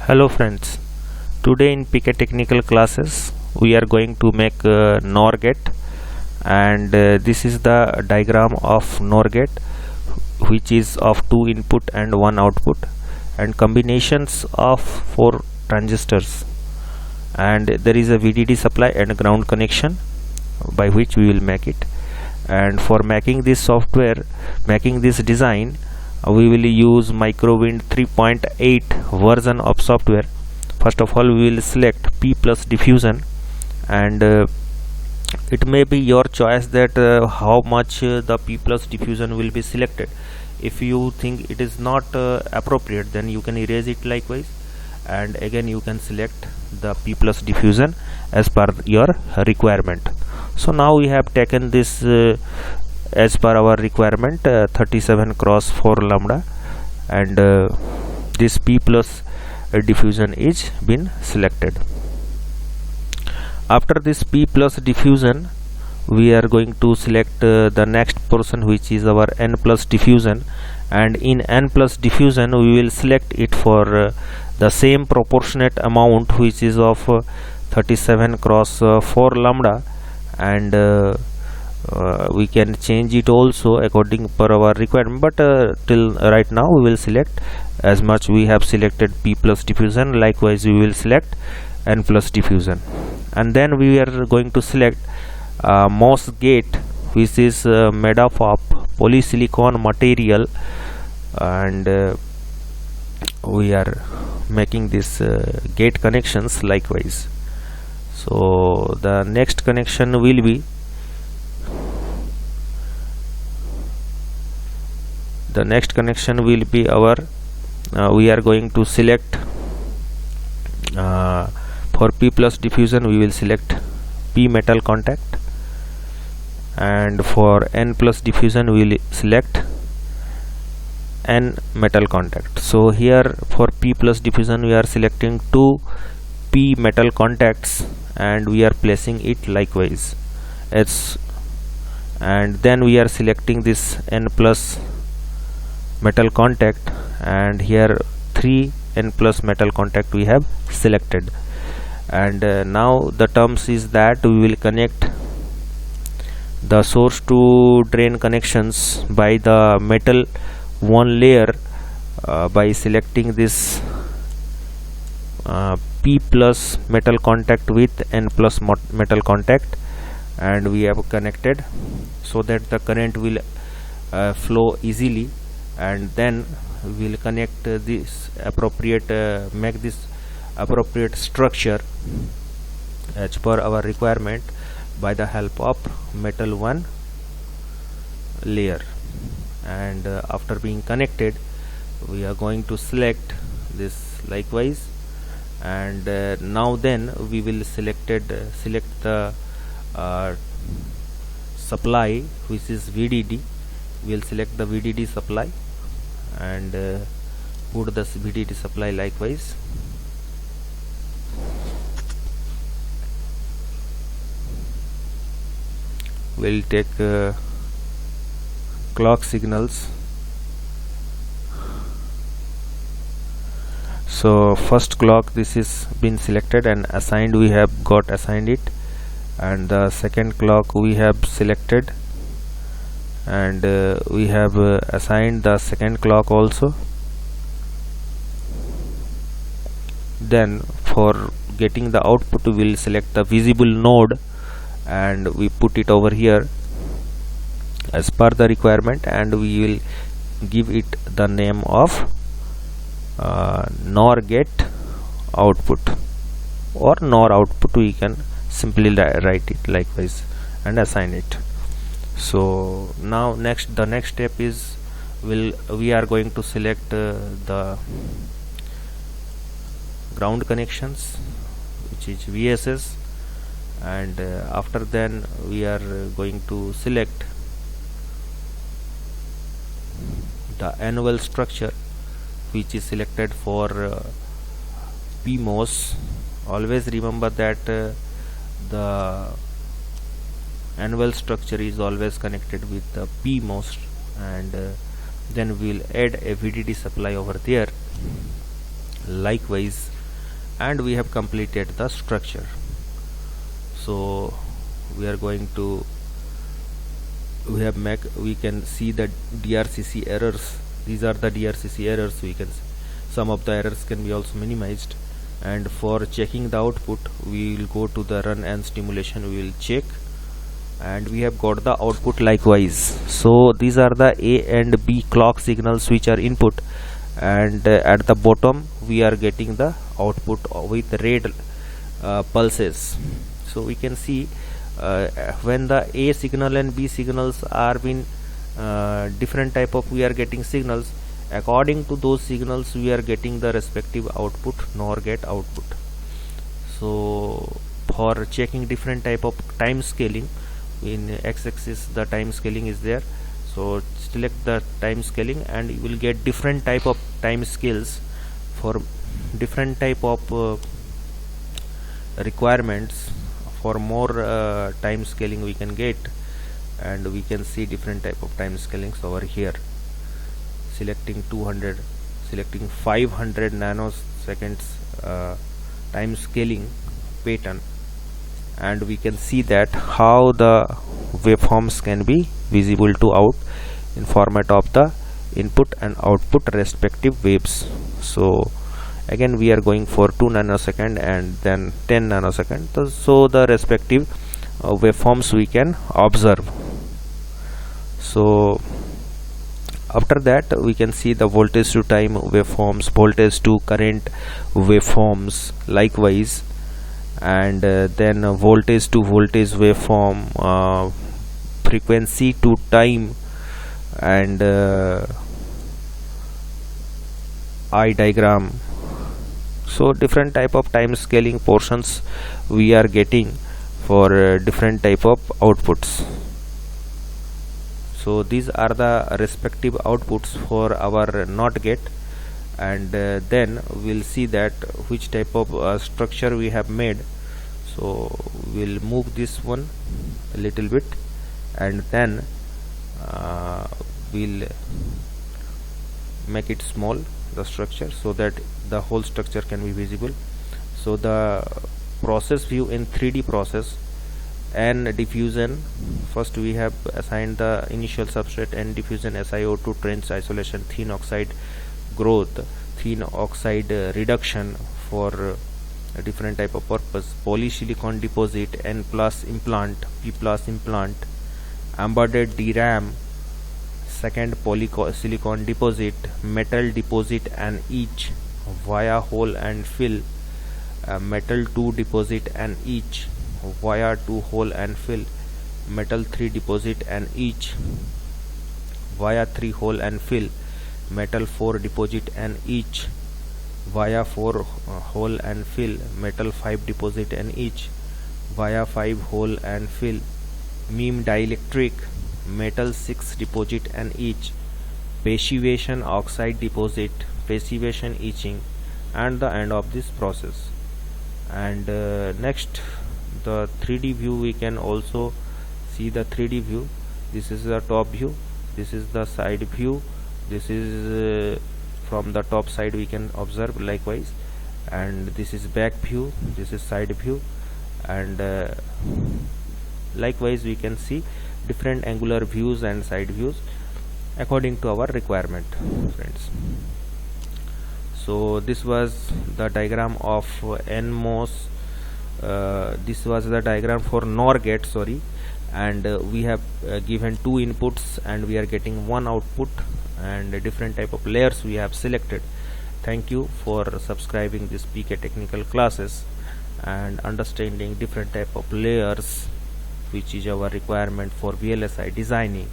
Hello friends, today in PK technical classes we are going to make NOR gate, and this is the diagram of NOR gate, which is of 2 input and 1 output and combinations of 4 transistors, and there is a VDD supply and ground connection by which we will make it. And for making this design, we will use MICROWIND 3.8 version of software. First of all, we will select P plus diffusion, and it may be your choice that how much the P plus diffusion will be selected. If you think it is not appropriate, then you can erase it likewise, and again you can select the P plus diffusion as per your requirement. So now we have taken this as per our requirement, 37 cross 4 lambda, and this P plus diffusion is been selected. After this P plus diffusion, we are going to select the next portion, which is our N plus diffusion, and in N plus diffusion we will select it for the same proportionate amount, which is of 37 cross 4 lambda, and we can change it also according per our requirement, but till right now we will select as much we have selected P plus diffusion. Likewise we will select N plus diffusion, and then we are going to select MOS gate, which is made up of polysilicon material, and we are making this gate connections likewise. So the next connection will be our we are going to select for P plus diffusion we will select P metal contact, and for N plus diffusion we will select N metal contact. So here for P plus diffusion we are selecting 2 P metal contacts and we are placing it likewise, and then we are selecting this N plus metal contact, and here 3 N plus metal contact we have selected. And now the terms is that we will connect the source to drain connections by the metal 1 layer by selecting this P plus metal contact with N plus metal contact, and we have connected so that the current will flow easily, and then we will connect this appropriate make this appropriate structure as per our requirement by the help of metal 1 layer. And after being connected, we are going to select this likewise, and now then we will select the supply, which is VDD. We will select the VDD supply and put the VDD supply likewise. We'll take clock signals. So first clock, this is been selected and assigned, we have got assigned it, and the second clock we have selected, and we have assigned the second clock also. Then for getting the output, we will select the visible node and we put it over here as per the requirement, and we will give it the name of NOR gate output, or NOR output we can simply write it likewise and assign it. So now the next step is we are going to select the ground connections, which is VSS, and after then we are going to select the annual structure, which is selected for PMOS. Always remember that the annual structure is always connected with the PMOS, and then we will add a VDD supply over there. Likewise and we have completed the structure. So we are going to we can see the DRCC errors. These are the DRCC errors. We can see some of the errors can be also minimized, and for checking the output we will go to the run and stimulation. We will check, and we have got the output likewise. So these are the A and B clock signals which are input, and at the bottom we are getting the output with red pulses. So we can see when the A signal and B signals are being different type of, we are getting signals. According to those signals we are getting the respective output, NOR gate output. So for checking different type of time scaling, in x-axis the time scaling is there, so select the time scaling and you will get different type of time scales for different type of requirements. For more time scaling we can get, and we can see different type of time scalings over here. Selecting 200, selecting 500 nanoseconds time scaling pattern, and we can see that how the waveforms can be visible to out in format of the input and output respective waves. So again we are going for 2 nanosecond and then 10 nanosecond, so the respective waveforms we can observe. So after that we can see the voltage to time waveforms, voltage to current waveforms likewise, and then voltage to voltage waveform, frequency to time, and eye diagram. So different type of time scaling portions we are getting for different type of outputs. So these are the respective outputs for our NOT gate, and then we'll see that which type of structure we have made. So we'll move this one a little bit, and then we'll make it small, the structure, so that the whole structure can be visible. So the process view in 3D process and diffusion, first we have assigned the initial substrate and diffusion SiO2 trench isolation, thin oxide growth, thin oxide reduction for a different type of purpose, polysilicon deposit, N plus implant, P plus implant, embedded DRAM, second polysilicon deposit, metal deposit and etch via hole and fill, metal 2 deposit and etch via 2 hole and fill, metal 3 deposit and etch via 3 hole and fill, metal 4 deposit and etch via 4 hole and fill, metal 5 deposit and etch via 5 hole and fill, MEM dielectric, metal 6 deposit and etch, passivation oxide deposit, passivation etching, and the end of this process. And next, the 3D view, we can also see the 3D view. This is the top view, this is the side view, this is from the top side we can observe likewise, and this is back view, this is side view, and likewise we can see different angular views and side views according to our requirement, friends. So this was the diagram of NMOS. This was the diagram for NOR gate, sorry, and we have given 2 inputs and we are getting 1 output, and different type of layers we have selected. Thank you for subscribing this PK technical classes and understanding different type of layers which is our requirement for VLSI designing.